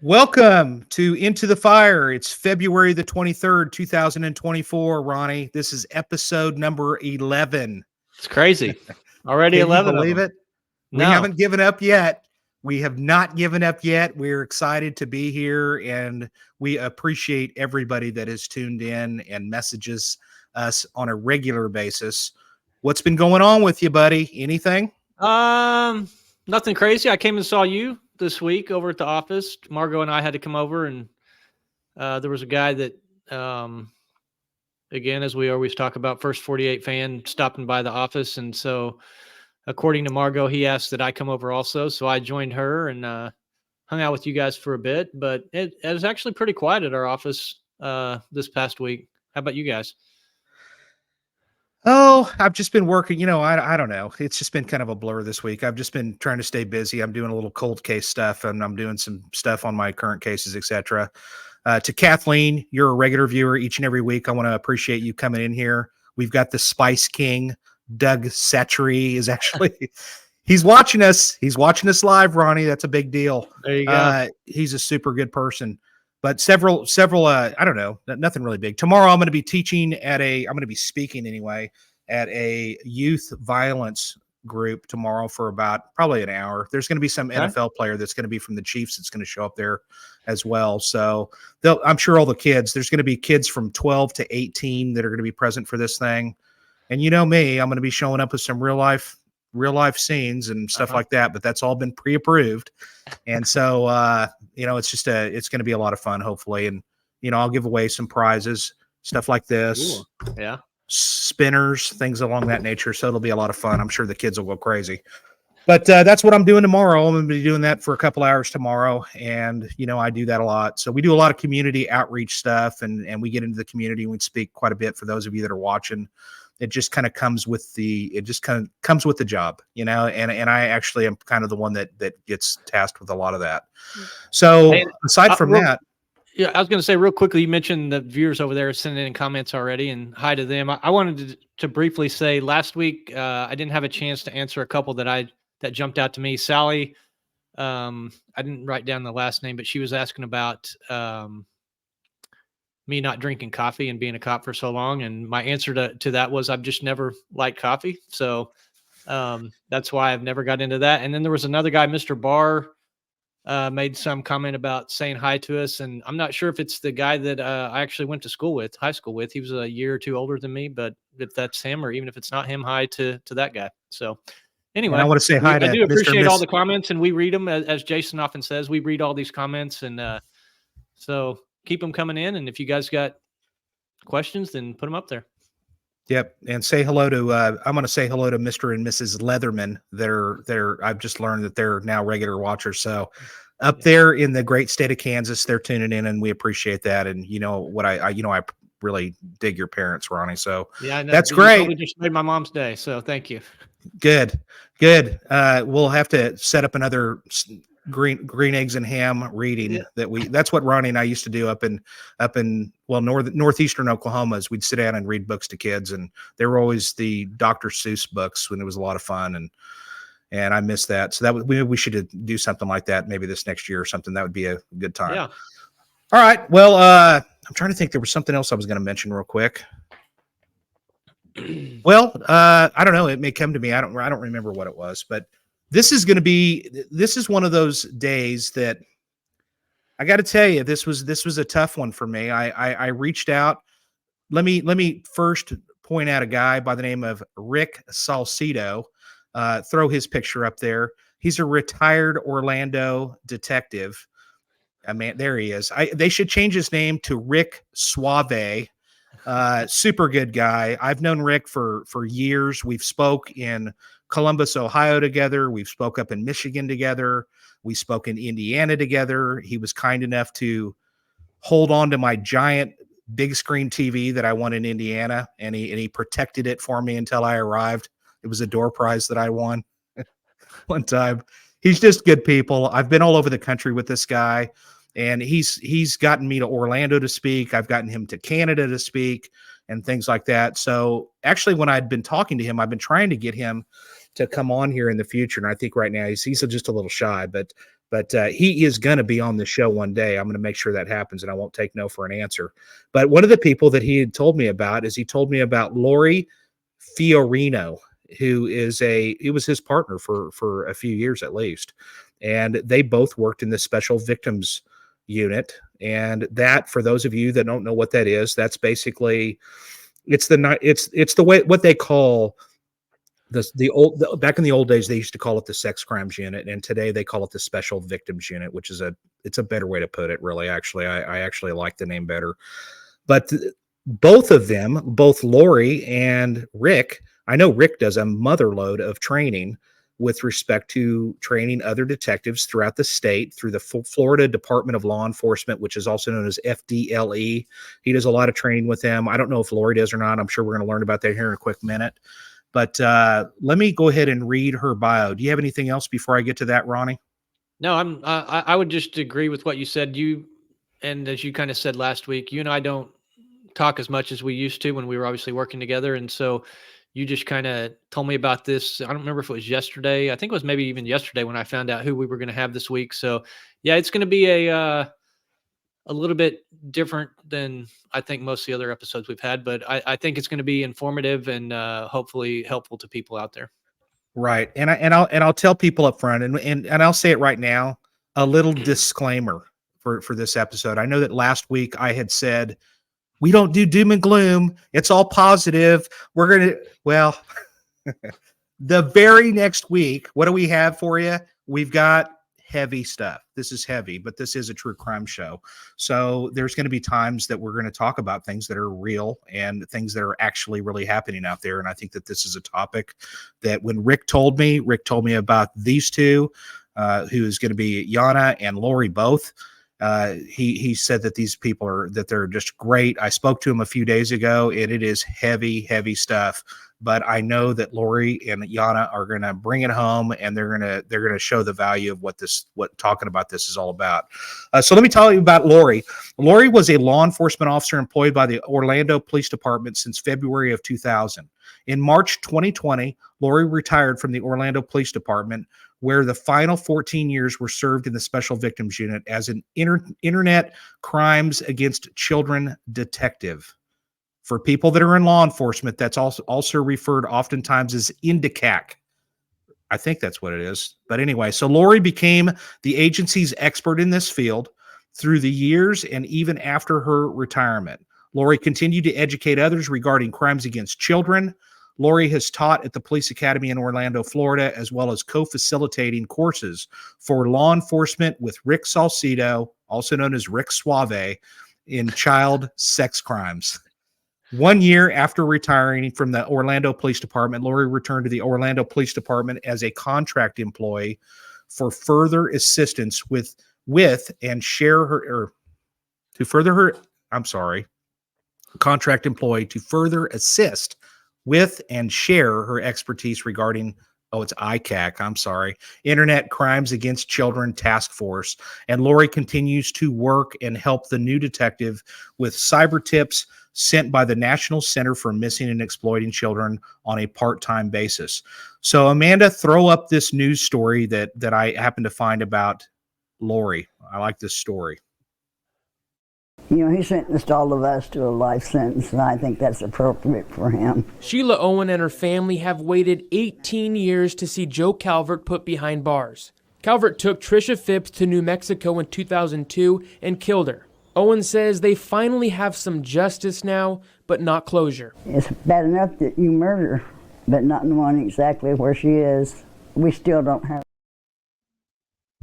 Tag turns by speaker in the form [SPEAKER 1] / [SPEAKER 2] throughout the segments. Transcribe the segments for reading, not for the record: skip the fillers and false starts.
[SPEAKER 1] Welcome to Into the Fire. It's February the 23rd, 2024, Ronnie. This is episode number 11.
[SPEAKER 2] It's crazy. Already
[SPEAKER 1] Can you
[SPEAKER 2] 11 of
[SPEAKER 1] believe
[SPEAKER 2] them.
[SPEAKER 1] it? We
[SPEAKER 2] No.
[SPEAKER 1] haven't given up yet. We have not given up yet. We're excited to be here, and we appreciate everybody that has tuned in and messages us on a regular basis. What's been going on with you, buddy? Anything?
[SPEAKER 2] Nothing crazy. I came and saw you this week over at the office. Margot and I had to come over, and there was a guy that, again, as we always talk about, First 48 fan stopping by the office. And so, according to Margot, he asked that I come over also. So I joined her and hung out with you guys for a bit. But it was actually pretty quiet at our office this past week. How about you guys?
[SPEAKER 1] Oh, I've just been working, I don't know. It's just been kind of a blur this week. I've just been trying to stay busy. I'm doing a little cold case stuff, and I'm doing some stuff on my current cases, etc. To Kathleen, you're a regular viewer each and every week. I want to appreciate you coming in here. We've got the Spice King, Doug Satchery is actually he's watching us. He's watching us live, Ronnie. That's a big deal.
[SPEAKER 2] There you go.
[SPEAKER 1] He's a super good person. But several, I don't know, nothing really big. Tomorrow I'm going to be I'm going to be speaking anyway at a youth violence group tomorrow for about probably an hour. There's going to be some NFL player that's going to be from the Chiefs that's going to show up there as well. So I'm sure all the kids, there's going to be kids from 12 to 18 that are going to be present for this thing. And you know me, I'm going to be showing up with some real life scenes and stuff like that, but that's all been pre-approved. And so, it's going to be a lot of fun, hopefully. And, I'll give away some prizes, stuff like this.
[SPEAKER 2] Ooh, yeah.
[SPEAKER 1] Spinners, things along that nature. So it'll be a lot of fun. I'm sure the kids will go crazy. But that's what I'm doing tomorrow. I'm going to be doing that for a couple hours tomorrow. And, I do that a lot. So we do a lot of community outreach stuff, and we get into the community and we speak quite a bit for those of you that are watching. It just kind of comes with the job, and I actually am kind of the one that gets tasked with a lot of that. So aside from that,
[SPEAKER 2] yeah, I was going to say real quickly, you mentioned the viewers over there sending in comments already, and hi to them. I wanted to briefly say last week, I didn't have a chance to answer a couple that jumped out to me. Sally, I didn't write down the last name, but she was asking about, me not drinking coffee and being a cop for so long. And my answer to that was I've just never liked coffee. So that's why I've never got into that. And then there was another guy, Mr. Barr, made some comment about saying hi to us. And I'm not sure if it's the guy that I actually went to high school with. He was a year or two older than me, but if that's him, or even if it's not him, hi to that guy. So anyway,
[SPEAKER 1] and I want to say hi to
[SPEAKER 2] I do appreciate
[SPEAKER 1] Mr.
[SPEAKER 2] all the comments, and we read them as Jason often says, we read all these comments. And so keep them coming in. And if you guys got questions, then put them up there.
[SPEAKER 1] Yep. And say hello to, I'm going to say hello to Mr. and Mrs. Leatherman. I've just learned that they're now regular watchers. So up there in the great state of Kansas, they're tuning in, and we appreciate that. And I really dig your parents, Ronnie. So
[SPEAKER 2] yeah,
[SPEAKER 1] that's great.
[SPEAKER 2] You just made my mom's day. So thank you.
[SPEAKER 1] Good. We'll have to set up another green eggs and ham reading that's what Ronnie and I used to do up in northeastern Oklahoma. Is we'd sit down and read books to kids, and they were always the Dr. Seuss books, when it was a lot of fun, and I miss that. So we should do something like that maybe this next year or something. That would be a good time.
[SPEAKER 2] Yeah.
[SPEAKER 1] All right. Well, I'm trying to think. There was something else I was going to mention real quick. Well, I don't know. It may come to me. I don't remember what it was, but this is one of those days that I got to tell you, this was a tough one for me. I reached out. Let me first point out a guy by the name of Rick Salcido. Throw his picture up there. He's a retired Orlando detective. There he is. They should change his name to Rick Suave. Super good guy. I've known Rick for years. We've spoke in Columbus, Ohio together. We've spoke up in Michigan together. We spoke in Indiana together. He was kind enough to hold on to my giant big screen TV that I won in Indiana, and he protected it for me until I arrived. It was a door prize that I won one time. He's just good people. I've been all over the country with this guy, and he's gotten me to Orlando to speak. I've gotten him to Canada to speak and things like that. So actually, when I'd been talking to him, I've been trying to get him to come on here in the future. And I think right now he's just a little shy, but he is going to be on the show one day. I'm going to make sure that happens, and I won't take no for an answer. But one of the people that he had told me about is he told me about Lori Fiorino, who was his partner for a few years at least. And they both worked in the special victims unit. And that, for those of you that don't know what that is, that's basically, it's the way, what they call back in the old days, they used to call it the sex crimes unit. And today they call it the special victims unit, which is it's a better way to put it, really. Actually, I actually like the name better. But both of them, both Lori and Rick, I know Rick does a mother load of training with respect to training other detectives throughout the state through the Florida Department of Law Enforcement, which is also known as FDLE. He does a lot of training with them. I don't know if Lori does or not. I'm sure we're going to learn about that here in a quick minute. But let me go ahead and read her bio. Do you have anything else before I get to that, Ronnie?
[SPEAKER 2] No, I would just agree with what you said. And as you kind of said last week, you and I don't talk as much as we used to when we were obviously working together. And so you just kind of told me about this. I don't remember if it was yesterday. I think it was maybe even yesterday when I found out who we were going to have this week. So yeah, it's going to be a little bit different than I think most of the other episodes we've had, but I think it's going to be informative and hopefully helpful to people out there.
[SPEAKER 1] Right. And I'll tell people up front, and I'll say it right now, a little disclaimer for this episode. I know that last week I had said, we don't do doom and gloom. It's all positive. Well, the very next week, what do we have for you? We've got heavy stuff. This is heavy, but this is a true crime show. So there's going to be times that we're going to talk about things that are real and things that are actually really happening out there. And I think that this is a topic that when Rick told me about these two, who is going to be Yanna and Lori both. He said that these people they're just great. I spoke to him a few days ago, and it is heavy, heavy stuff. But I know that Lori and Yanna are going to bring it home, and they're going to show the value of what talking about this is all about. So let me tell you about Lori. Lori was a law enforcement officer employed by the Orlando Police Department since February of 2000. In March 2020, Lori retired from the Orlando Police Department, where the final 14 years were served in the Special Victims Unit as an internet crimes against children detective. For people that are in law enforcement, that's also referred oftentimes as INDICAC. I think that's what it is. But anyway, so Lori became the agency's expert in this field through the years and even after her retirement. Lori continued to educate others regarding crimes against children. Lori has taught at the Police Academy in Orlando, Florida, as well as co-facilitating courses for law enforcement with Rick Salcido, also known as Rick Suave, in child sex crimes. 1 year after retiring from the Orlando Police Department, Lori returned to the Orlando Police Department as a contract employee for further assistance contract employee to further assist with and share her expertise regarding, it's ICAC, I'm sorry, Internet Crimes Against Children Task Force. And Lori continues to work and help the new detective with cyber tips sent by the National Center for Missing and Exploiting Children on a part-time basis. So Amanda, throw up this news story that I happened to find about Lori. I like this story.
[SPEAKER 3] You know, he sentenced all of us to a life sentence, and I think that's appropriate for him.
[SPEAKER 4] Sheila Owen and her family have waited 18 years to see Joe Calvert put behind bars. Calvert took Tricia Phipps to New Mexico in 2002 and killed her. Owen says they finally have some justice now, but not closure.
[SPEAKER 3] It's bad enough that you murder, but not knowing exactly where she is. We still don't have.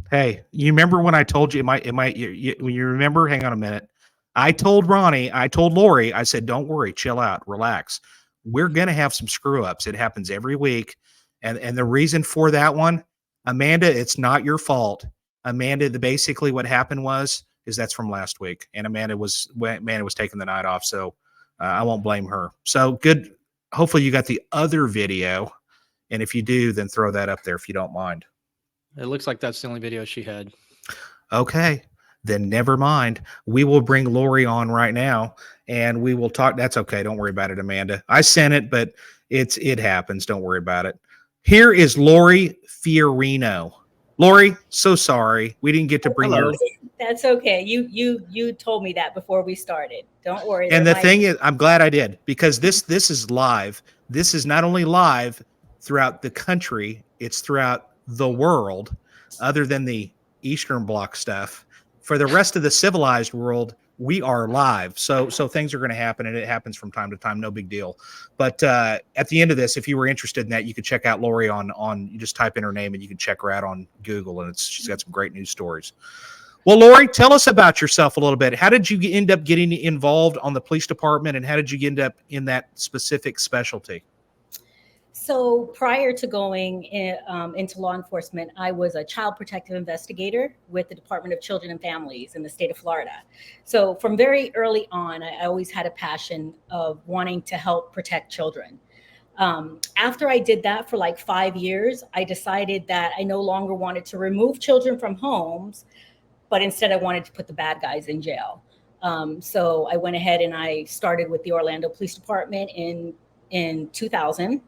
[SPEAKER 1] Hey, you remember when I told you, you remember, hang on a minute. I told Lori, I said, don't worry, chill out, relax. We're going to have some screw ups. It happens every week. And the reason for that one, Amanda, it's not your fault. Amanda, basically what happened is that's from last week. And Amanda was taking the night off. So I won't blame her. So good. Hopefully you got the other video. And if you do, then throw that up there if you don't mind.
[SPEAKER 2] It looks like that's the only video she had.
[SPEAKER 1] Okay. Then never mind. We will bring Lori on right now and we will talk. That's okay. Don't worry about it, Amanda. I sent it, but it happens. Don't worry about it. Here is Lori Fiorino. Lori, so sorry we didn't get to bring
[SPEAKER 2] Hello.
[SPEAKER 1] your.
[SPEAKER 5] That's okay. You told me that before we started. Don't worry.
[SPEAKER 1] And the thing is, I'm glad I did, because this is live. This is not only live throughout the country, it's throughout the world, other than the Eastern Bloc stuff. For the rest of the civilized world, we are live. So things are going to happen, and it happens from time to time. No big deal. But at the end of this, if you were interested in that, you could check out Lori on you just type in her name and you can check her out on Google, and she's got some great news stories. Well, Lori, tell us about yourself a little bit. How did you end up getting involved on the police department, and how did you end up in that specific specialty?
[SPEAKER 5] So prior to going into law enforcement, I was a child protective investigator with the Department of Children and Families in the state of Florida. So from very early on, I always had a passion of wanting to help protect children. After I did that for like 5 years, I decided that I no longer wanted to remove children from homes, but instead I wanted to put the bad guys in jail. So I went ahead and I started with the Orlando Police Department in 2000.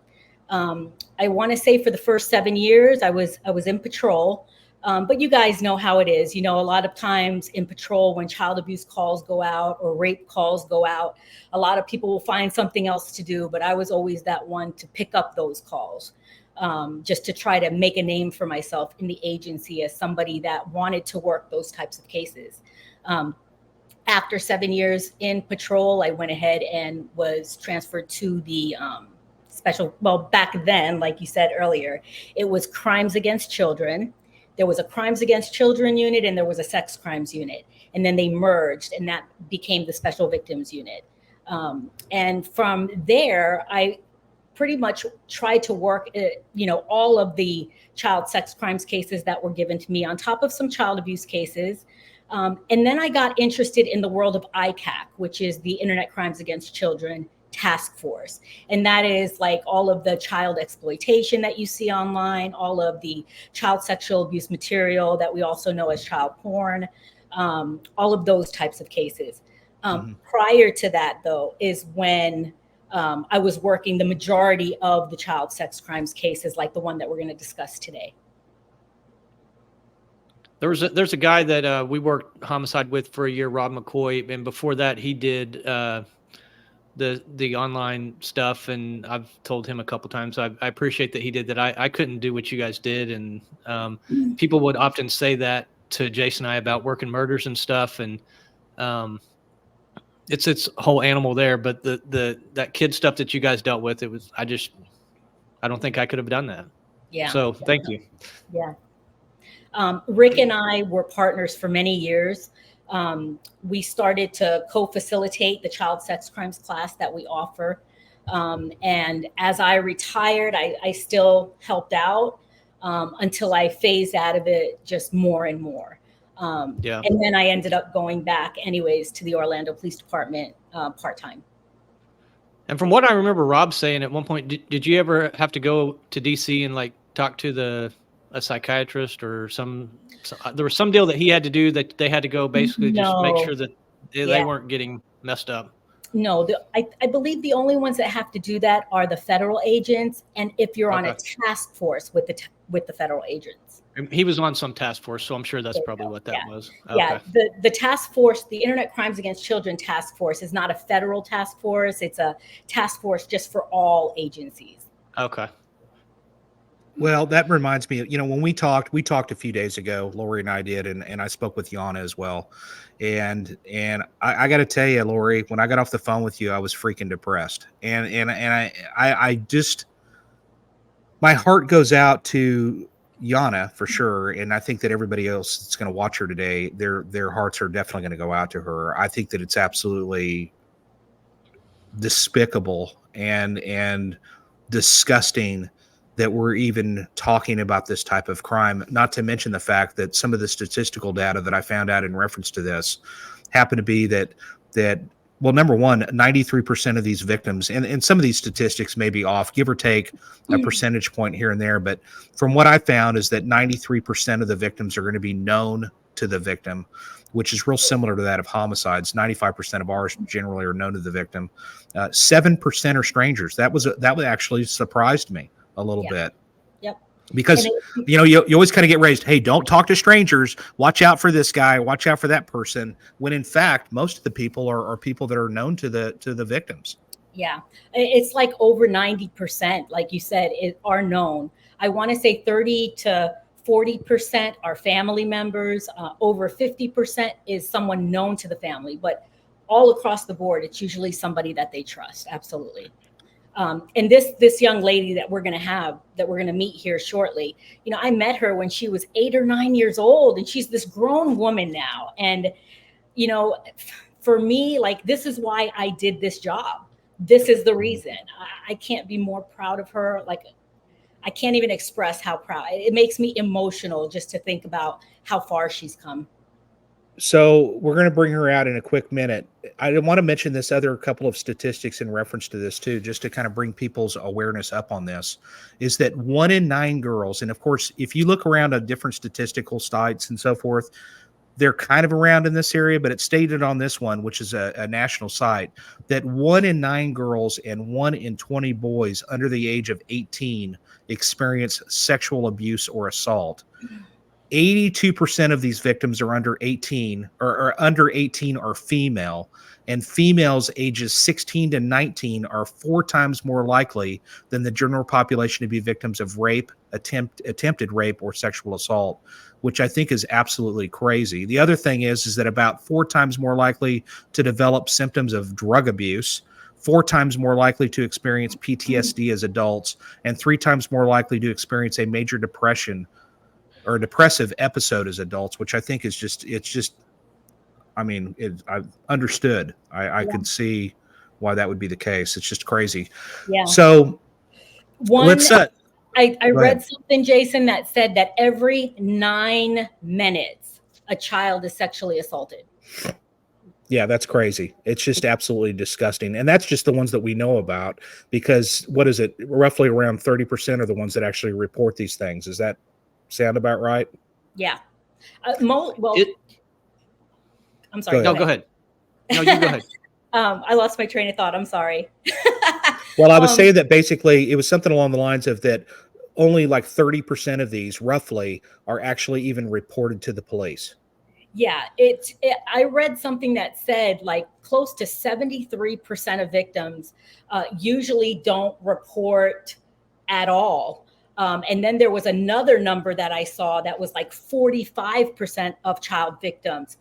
[SPEAKER 5] I want to say for the first 7 years, I was in patrol. But you guys know how it is. You know, a lot of times in patrol, when child abuse calls go out or rape calls go out, a lot of people will find something else to do. But I was always that one to pick up those calls, just to try to make a name for myself in the agency as somebody that wanted to work those types of cases. After 7 years in patrol, I went ahead and was transferred to the back then, like you said earlier, it was crimes against children. There was a crimes against children unit and there was a sex crimes unit. And then they merged and that became the special victims unit. And from there, I pretty much tried to work, all of the child sex crimes cases that were given to me on top of some child abuse cases. And then I got interested in the world of ICAC, which is the Internet Crimes Against Children Task Force. And that is like all of the child exploitation that you see online, all of the child sexual abuse material that we also know as child porn, all of those types of cases. Prior to that, though, is when I was working the majority of the child sex crimes cases, like the one that we're going to discuss today.
[SPEAKER 2] There's a guy that we worked homicide with for a year, Rob McCoy, and before that he did the online stuff, and I've told him a couple times I appreciate that he did that. I couldn't do what you guys did, and people would often say that to Jason and I about working murders and stuff, and it's a whole animal there. But that kid stuff that you guys dealt with, I don't think I could have done that.
[SPEAKER 5] Yeah.
[SPEAKER 2] So thank you.
[SPEAKER 5] Yeah. Rick and I were partners for many years. We started to co-facilitate the child sex crimes class that we offer. And as I retired, I still helped out until I phased out of it just more and more. And then I ended up going back anyways to the Orlando Police Department part-time.
[SPEAKER 2] And from what I remember Rob saying at one point, did you ever have to go to DC and like talk to a psychiatrist or there was some deal that he had to do that they had to go basically just make sure that they weren't getting messed up?
[SPEAKER 5] No, I believe the only ones that have to do that are the federal agents, and if you're on a task force with the federal agents.
[SPEAKER 2] He was on some task force, so I'm sure that's probably what that was.
[SPEAKER 5] Yeah, the task force, the Internet Crimes Against Children Task Force, is not a federal task force. It's a task force just for all agencies. Okay.
[SPEAKER 1] Well, that reminds me, when we talked a few days ago, Lori and I did, and I spoke with Yanna as well. And I got to tell you, Lori, when I got off the phone with you, I was freaking depressed. And I just, my heart goes out to Yanna for sure. And I think that everybody else that's going to watch her today, their hearts are definitely going to go out to her. I think that it's absolutely despicable and disgusting that we're even talking about this type of crime, not to mention the fact that some of the statistical data that I found out in reference to this happen to be that well, number one, 93% of these victims, and some of these statistics may be off, give or take a percentage point here and there, but from what I found is that 93% of the victims are going to be known to the victim, which is real similar to that of homicides. 95% of ours generally are known to the victim. 7% are strangers. That actually surprised me a little bit. Because
[SPEAKER 5] And
[SPEAKER 1] you always kind of get raised, hey, don't talk to strangers, watch out for this guy, watch out for that person, when in fact most of the people are people that are known to the victims.
[SPEAKER 5] Yeah, it's like over 90%, like you said, are known. I want to say 30 to 40% are family members. Over 50% is someone known to the family, but all across the board, it's usually somebody that they trust. Absolutely. And this young lady that we're gonna meet here shortly, I met her when she was 8 or 9 years old, and she's this grown woman now. And you know, for me, like, this is why I did this job. This is the reason. I can't be more proud of her. Like, I can't even express how proud. It makes me emotional just to think about how far she's come.
[SPEAKER 1] So we're going to bring her out in a quick minute. I want to mention this other couple of statistics in reference to this too, just to kind of bring people's awareness up on this, is that 1 in 9 girls, and of course, if you look around at different statistical sites and so forth, they're kind of around in this area, but it's stated on this one, which is a national site, that 1 in 9 girls and 1 in 20 boys under the age of 18 experience sexual abuse or assault. 82% of these victims are under 18 or under 18 are female, and females ages 16 to 19 are 4 times more likely than the general population to be victims of rape, attempted rape, or sexual assault, which I think is absolutely crazy. The other thing is that about 4 times more likely to develop symptoms of drug abuse, 4 times more likely to experience PTSD as adults, and 3 times more likely to experience a major depression or a depressive episode as adults, which I think is I've understood. I
[SPEAKER 5] Yeah.
[SPEAKER 1] could see why that would be the case. It's just crazy.
[SPEAKER 5] Yeah.
[SPEAKER 1] So let's
[SPEAKER 5] I
[SPEAKER 1] go
[SPEAKER 5] read
[SPEAKER 1] ahead.
[SPEAKER 5] something, Jason, that said that every 9 minutes a child is sexually assaulted.
[SPEAKER 1] Yeah, that's crazy. It's just absolutely disgusting. And that's just the ones that we know about, because what is it? Roughly around 30% are the ones that actually report these things. Does that sound about right?
[SPEAKER 5] Yeah.
[SPEAKER 2] It-
[SPEAKER 5] I'm sorry.
[SPEAKER 2] No, go ahead. No, you go ahead.
[SPEAKER 5] I lost my train of thought. I'm sorry.
[SPEAKER 1] Well, I was saying that basically it was something along the lines of that only like 30% of these roughly are actually even reported to the police.
[SPEAKER 5] Yeah, I read something that said like close to 73% of victims usually don't report at all. And then there was another number that I saw that was like 45% of child victims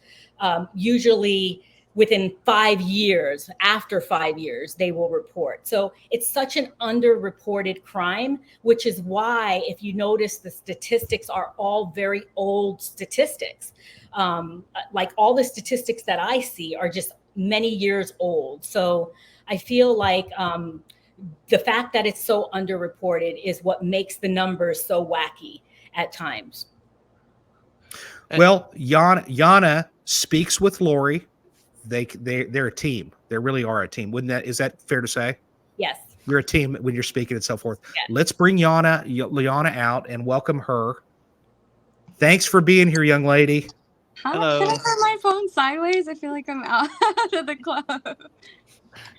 [SPEAKER 5] usually within 5 years, after 5 years, they will report. So it's such an underreported crime, which is why, if you notice, the statistics are all very old statistics. Like all the statistics that I see are just many years old. So I feel like the fact that it's so underreported is what makes the numbers so wacky at times.
[SPEAKER 1] Well, Yanna speaks with Lori. They're a team. They really are a team. Is that fair to say?
[SPEAKER 5] Yes.
[SPEAKER 1] You're a team when you're speaking and so forth.
[SPEAKER 5] Yes.
[SPEAKER 1] Let's bring Yanna out and welcome her. Thanks for being here, young lady.
[SPEAKER 6] Hi,
[SPEAKER 2] Hello.
[SPEAKER 6] can I put my phone sideways? I feel like I'm out of the club.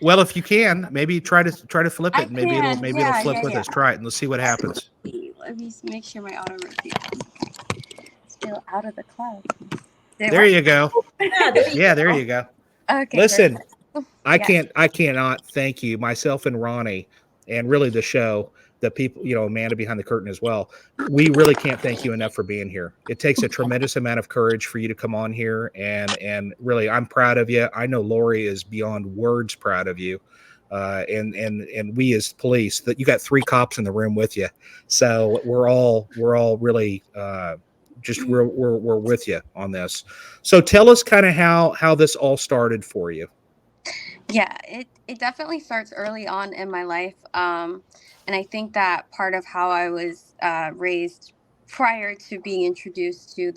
[SPEAKER 1] Well, if you can, maybe try to flip it.
[SPEAKER 6] I
[SPEAKER 1] And maybe
[SPEAKER 6] can.
[SPEAKER 1] it'll
[SPEAKER 6] Yeah,
[SPEAKER 1] flip
[SPEAKER 6] yeah,
[SPEAKER 1] with
[SPEAKER 6] yeah.
[SPEAKER 1] us. Try it and let's see what happens.
[SPEAKER 6] Let me make sure my auto rotate. Still out of the club.
[SPEAKER 1] There you go. Yeah, there you go.
[SPEAKER 6] Okay.
[SPEAKER 1] Listen,
[SPEAKER 6] perfect.
[SPEAKER 1] I cannot thank you, myself and Ronnie, and really the show, the people, Amanda behind the curtain as well. We really can't thank you enough for being here. It takes a tremendous amount of courage for you to come on here, and really, I'm proud of you. I know Lori is beyond words proud of you, and we as police, that you got 3 cops in the room with you, so we're all really we're with you on this. So tell us kind of how this all started for you.
[SPEAKER 6] Yeah, it definitely starts early on in my life. And I think that part of how I was raised prior to being introduced to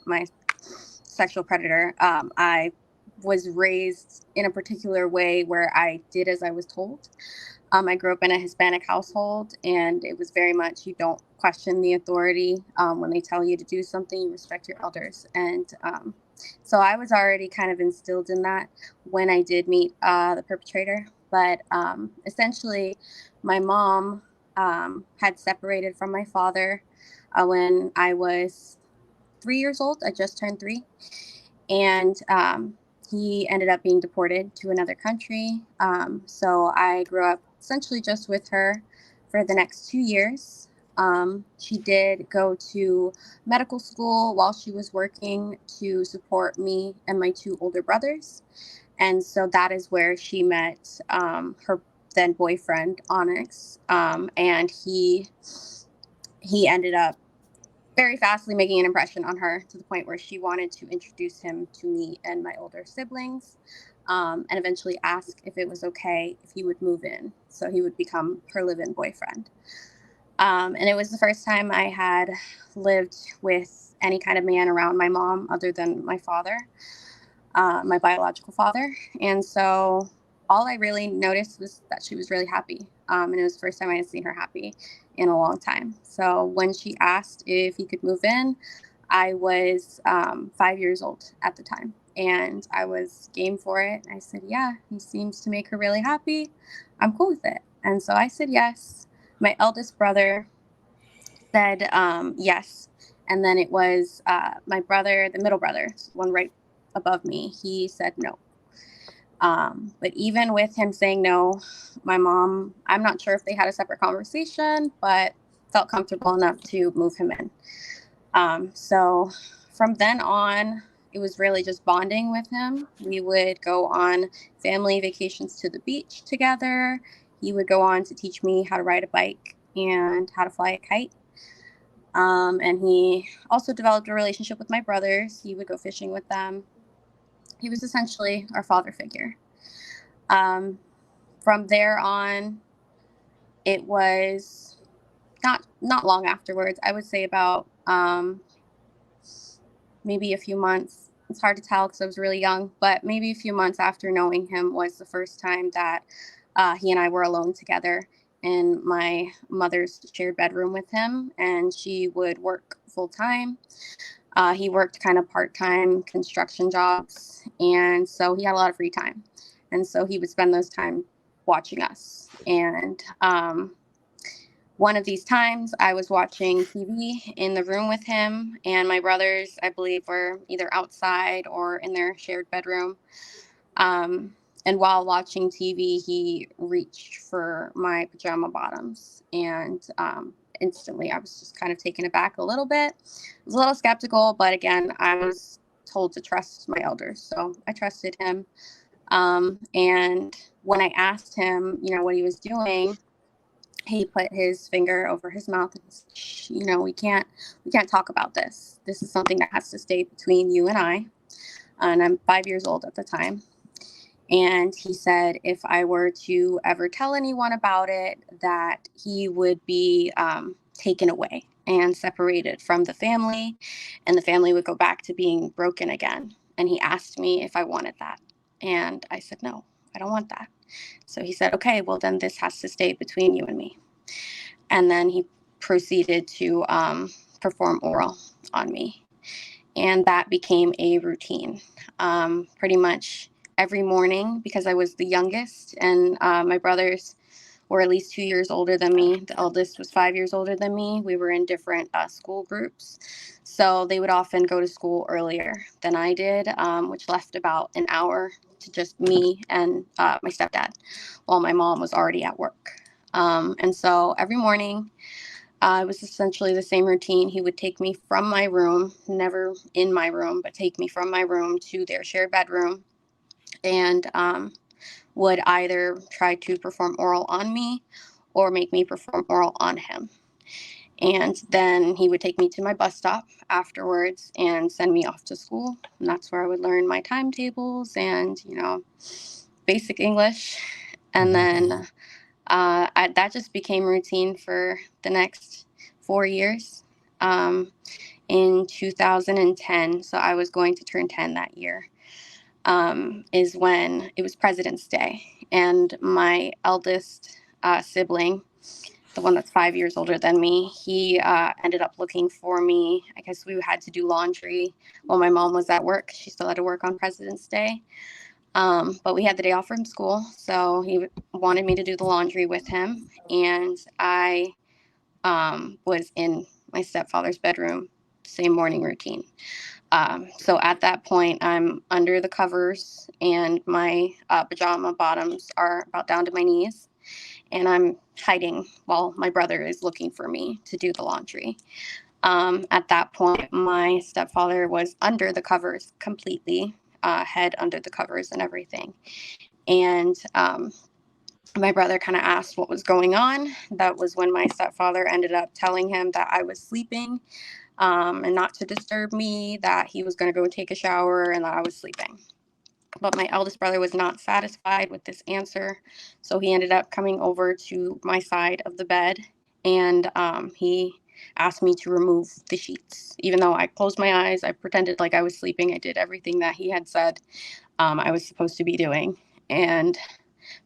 [SPEAKER 6] my sexual predator, I was raised in a particular way where I did as I was told. I grew up in a Hispanic household, and it was very much, you don't question the authority. When they tell you to do something, you respect your elders. And so I was already kind of instilled in that when I did meet the perpetrator. But essentially, my mom had separated from my father when I was 3 years old. I just turned 3. And he ended up being deported to another country. So I grew up essentially just with her for the next 2 years. She did go to medical school while she was working to support me and my 2 older brothers. And so that is where she met her then boyfriend, Onyx. And he ended up very fastly making an impression on her to the point where she wanted to introduce him to me and my older siblings, and eventually ask if it was okay if he would move in. So he would become her live-in boyfriend. And it was the first time I had lived with any kind of man around my mom other than my father, my biological father. And so all I really noticed was that she was really happy. And it was the first time I had seen her happy in a long time. So when she asked if he could move in, I was 5 years old at the time. And I was game for it. I said, yeah, he seems to make her really happy. I'm cool with it. And so I said yes. My eldest brother said yes. And then it was my brother, the middle brother, one right above me. He said no. But even with him saying no, my mom, I'm not sure if they had a separate conversation, but felt comfortable enough to move him in. So from then on, it was really just bonding with him. We would go on family vacations to the beach together. He would go on to teach me how to ride a bike and how to fly a kite. And he also developed a relationship with my brothers. He would go fishing with them. He was essentially our father figure. From there on, it was not long afterwards. I would say about maybe a few months. It's hard to tell because I was really young, but maybe a few months after knowing him was the first time that he and I were alone together in my mother's shared bedroom with him, and she would work full time. He worked kind of part-time construction jobs, and so he had a lot of free time. And so he would spend those time watching us. And one of these times I was watching TV in the room with him, and my brothers, I believe, were either outside or in their shared bedroom. And while watching TV, he reached for my pajama bottoms. And instantly I was just kind of taken aback a little bit. I was a little skeptical, but again, I was told to trust my elders. So I trusted him. And when I asked him, what he was doing, he put his finger over his mouth and said, "Shh, we can't talk about this. This is something that has to stay between you and I." And I'm 5 years old at the time. And he said if I were to ever tell anyone about it, that he would be taken away and separated from the family, and the family would go back to being broken again. And he asked me if I wanted that. And I said, no, I don't want that. So he said, okay, well, then this has to stay between you and me. And then he proceeded to perform oral on me. And that became a routine. Pretty much every morning, because I was the youngest, and my brothers were at least 2 years older than me. The eldest was 5 years older than me. We were in different school groups. So they would often go to school earlier than I did, which left about an hour to just me and my stepdad, while my mom was already at work. And so every morning, it was essentially the same routine. He would take me from my room, never in my room, but take me from my room to their shared bedroom, and would either try to perform oral on me or make me perform oral on him. And then he would take me to my bus stop afterwards and send me off to school. And that's where I would learn my timetables and, basic English. And then that just became routine for the next 4 years. In 2010, so I was going to turn 10 that year, is when it was President's Day. And my eldest sibling, the one that's 5 years older than me, he ended up looking for me. I guess we had to do laundry while my mom was at work. She still had to work on President's Day. But we had the day off from school, so he wanted me to do the laundry with him, and I was in my stepfather's bedroom, same morning routine. So at that point, I'm under the covers, and my pajama bottoms are about down to my knees, and I'm hiding while my brother is looking for me to do the laundry. At that point, my stepfather was under the covers completely, head under the covers and everything. And my brother kind of asked what was going on. That was when my stepfather ended up telling him that I was sleeping, and not to disturb me, that he was going to go take a shower, and that I was sleeping. But my eldest brother was not satisfied with this answer, so he ended up coming over to my side of the bed, and he asked me to remove the sheets. Even though I closed my eyes, I pretended like I was sleeping. I did everything that he had said I was supposed to be doing. And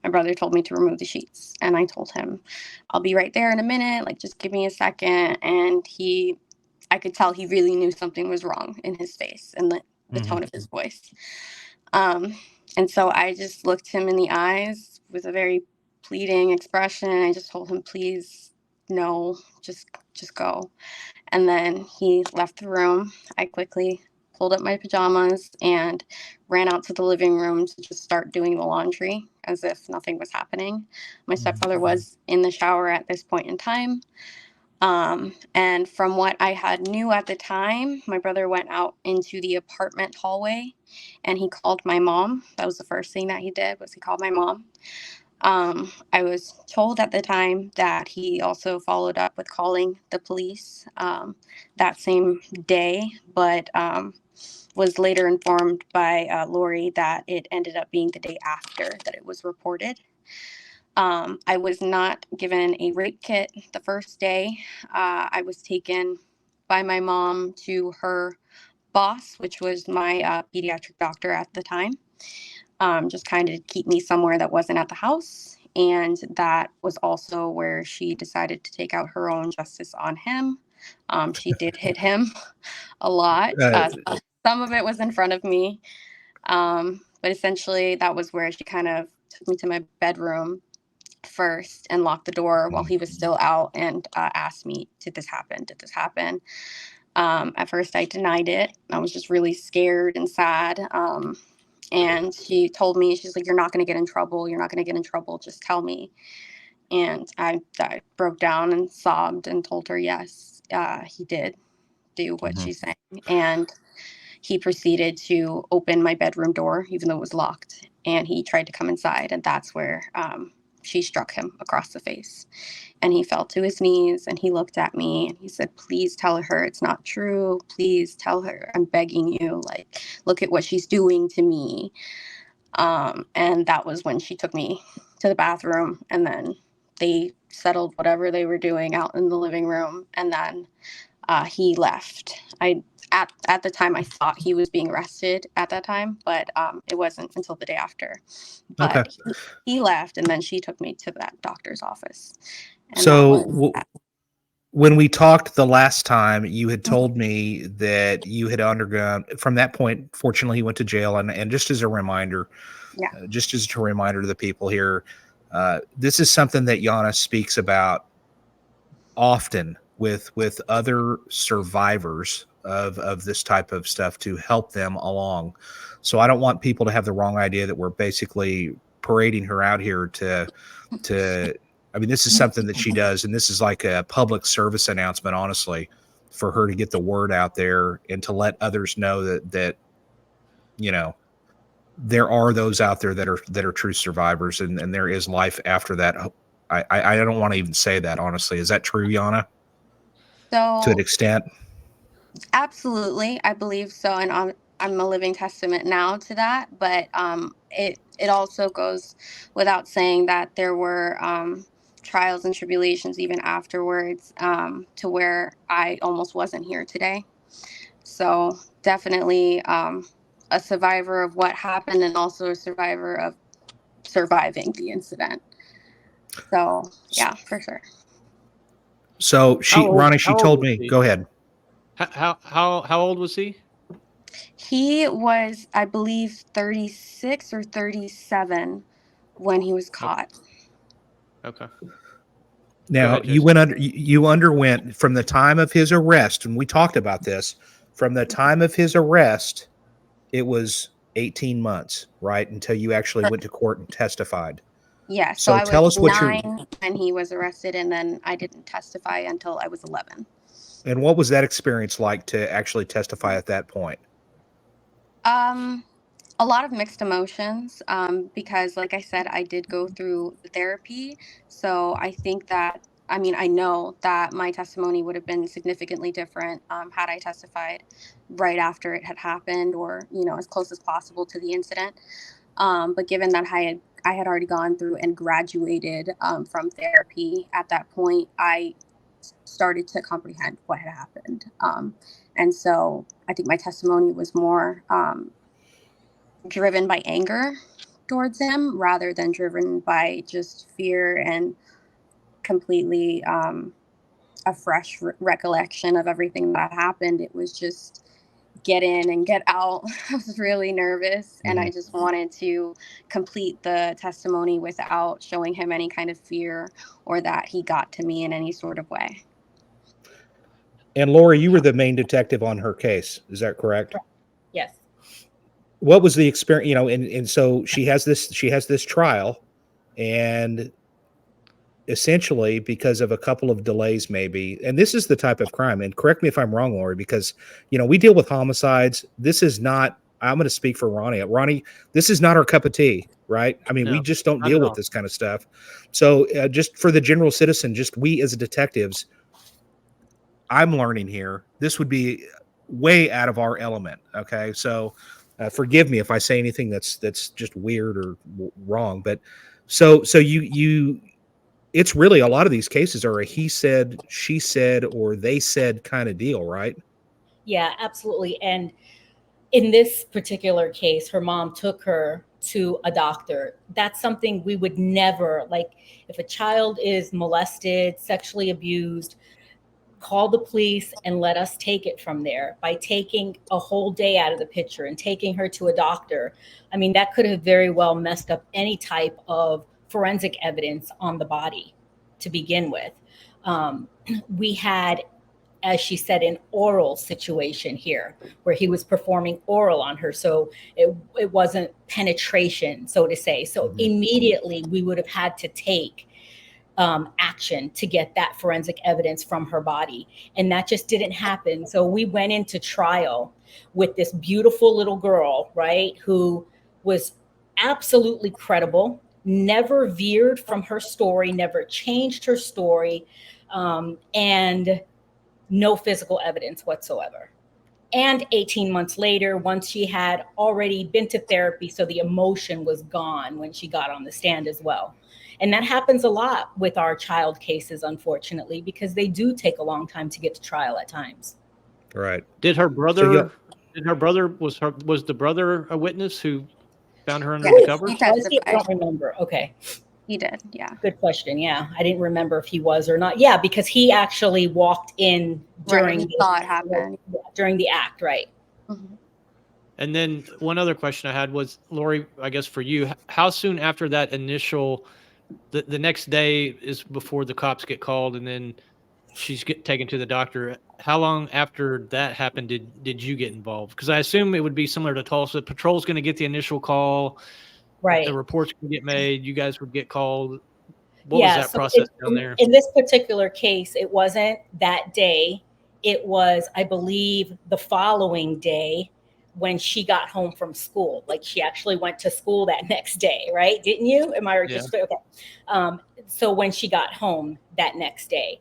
[SPEAKER 6] my brother told me to remove the sheets. And I told him, I'll be right there in a minute. Like, just give me a second. And I could tell he really knew something was wrong in his face and the tone of his voice. And so I just looked him in the eyes with a very pleading expression. I just told him, please, no, just go. And then he left the room. I quickly pulled up my pajamas and ran out to the living room to just start doing the laundry as if nothing was happening. My stepfather was in the shower at this point in time. And from what I had knew at the time, my brother went out into the apartment hallway and he called my mom. That was the first thing that he did, was he called my mom. I was told at the time that he also followed up with calling the police that same day, but was later informed by Lori that it ended up being the day after that it was reported. I was not given a rape kit the first day. I was taken by my mom to her boss, which was my pediatric doctor at the time, just kind of keep me somewhere that wasn't at the house. And that was also where she decided to take out her own justice on him. She did hit him a lot. Some of it was in front of me. But essentially, that was where she kind of took me to my bedroom first and locked the door while he was still out and asked me, did this happen? Did this happen? At first, I denied it. I was just really scared and sad. And she told me, she's like, you're not going to get in trouble. You're not going to get in trouble. Just tell me. And I broke down and sobbed and told her, yes, he did do what she's saying. And he proceeded to open my bedroom door, even though it was locked. And he tried to come inside. And that's where she struck him across the face. And he fell to his knees and he looked at me and he said, please tell her it's not true. Please tell her, I'm begging you, like, look at what she's doing to me. And that was when she took me to the bathroom, and then they settled whatever they were doing out in the living room. And then he left. At the time, I thought he was being arrested at that time, but it wasn't until the day after. But
[SPEAKER 1] Okay.
[SPEAKER 6] he left, and then she took me to that doctor's office. And
[SPEAKER 1] So when we talked the last time, you had told me that you had undergone, from that point, fortunately, he went to jail. And just as a reminder, just as a reminder to the people here, this is something that Yanna speaks about often with other survivors of this type of stuff to help them along. So I don't want people to have the wrong idea that we're basically parading her out here to I mean, this is something that she does, and this is like a public service announcement, honestly, for her to get the word out there and to let others know that you know, there are those out there that are true survivors, and there is life after that. I don't want to even say that, honestly. Is that true, Yanna?
[SPEAKER 6] So
[SPEAKER 1] To an extent?
[SPEAKER 6] absolutely, I believe so, and I'm a living testament now to that. But it also goes without saying that there were trials and tribulations even afterwards, to where I almost wasn't here today. So definitely a survivor of what happened, and also a survivor of surviving the incident. So yeah, for sure.
[SPEAKER 1] So Ronnie, she told me, go ahead.
[SPEAKER 2] How old was he?
[SPEAKER 6] He was, I believe, 36 or 37 when he was caught.
[SPEAKER 2] Okay.
[SPEAKER 1] Now
[SPEAKER 2] ahead,
[SPEAKER 1] you
[SPEAKER 2] Jason.
[SPEAKER 1] went under. You underwent from the time of his arrest, and we talked about this. From the time of his arrest, it was 18 months, right, until you actually went to court and testified.
[SPEAKER 6] Yeah, so
[SPEAKER 1] So
[SPEAKER 6] I
[SPEAKER 1] tell
[SPEAKER 6] was
[SPEAKER 1] us what your
[SPEAKER 6] 9 when he was arrested, and then I didn't testify until I was 11.
[SPEAKER 1] and what was that experience like to actually testify at that point?
[SPEAKER 6] A lot of mixed emotions, because, like I said, I did go through therapy. So I think that, I mean, I know that my testimony would have been significantly different, had I testified right after it had happened, or as close as possible to the incident. But given that I had already gone through and graduated from therapy at that point, I started to comprehend what had happened. And so I think my testimony was more driven by anger towards him rather than driven by just fear and completely a fresh recollection of everything that happened. It was just get in and get out. I was really nervous, and I just wanted to complete the testimony without showing him any kind of fear or that he got to me in any sort of way.
[SPEAKER 1] And Lori, you were the main detective on her case. Is that correct?
[SPEAKER 5] Yes.
[SPEAKER 1] What was the experience? And so she has this trial, and essentially because of a couple of delays, maybe. And this is the type of crime. And correct me if I'm wrong, Lori, because we deal with homicides. This is not. I'm going to speak for Ronnie. Ronnie, this is not our cup of tea, right? I mean, we
[SPEAKER 2] No,
[SPEAKER 1] just don't
[SPEAKER 2] not
[SPEAKER 1] deal
[SPEAKER 2] at
[SPEAKER 1] with
[SPEAKER 2] all.
[SPEAKER 1] this kind of stuff. So, just for the general citizen, just we as detectives, I'm learning here. This would be way out of our element. Okay, so forgive me if I say anything that's just weird or wrong. But so you it's really a lot of these cases are a he said, she said, or they said kind of deal, right?
[SPEAKER 5] Yeah, absolutely. And in this particular case, her mom took her to a doctor. That's something we would never, like, if a child is molested, sexually abused, call the police and let us take it from there. By taking a whole day out of the picture and taking her to a doctor, I mean, that could have very well messed up any type of forensic evidence on the body to begin with. Um, we had, as she said, an oral situation here where he was performing oral on her. So it wasn't penetration, so to say. So immediately we would have had to take action to get that forensic evidence from her body. And that just didn't happen. So we went into trial with this beautiful little girl, right, who was absolutely credible, never veered from her story, never changed her story, and no physical evidence whatsoever. And 18 months later, once she had already been to therapy, so the emotion was gone when she got on the stand as well. And that happens a lot with our child cases, unfortunately, because they do take a long time to get to trial at times.
[SPEAKER 1] Right.
[SPEAKER 2] Did her
[SPEAKER 1] So
[SPEAKER 2] brother? Was the brother a witness who found her under
[SPEAKER 6] Yes,
[SPEAKER 2] the
[SPEAKER 6] he
[SPEAKER 2] covers?
[SPEAKER 5] Was he? I
[SPEAKER 6] testified.
[SPEAKER 5] don't remember. Okay.
[SPEAKER 6] He did, yeah.
[SPEAKER 5] Good question. Yeah. I didn't remember if he was or not. Yeah, because he actually walked in
[SPEAKER 6] Right,
[SPEAKER 5] during
[SPEAKER 6] he saw it happen.
[SPEAKER 5] during the act, right?
[SPEAKER 6] Mhm.
[SPEAKER 2] And then one other question I had was, Lori, I guess for you, how soon after that initial, the next day is before the cops get called, and then she's taken to the doctor. How long after that happened did you get involved? Because I assume it would be similar to Tulsa. Patrol's going to get the initial call.
[SPEAKER 5] Right.
[SPEAKER 2] The reports can get made. You guys would get called. What was
[SPEAKER 5] Yeah,
[SPEAKER 2] that
[SPEAKER 5] so
[SPEAKER 2] process down there?
[SPEAKER 5] in this particular case, it wasn't that day. It was, I believe, the following day when she got home from school. Like she actually went to school that next day, right? Didn't you? Am I
[SPEAKER 2] Yeah.
[SPEAKER 5] just okay? So when she got home that next day,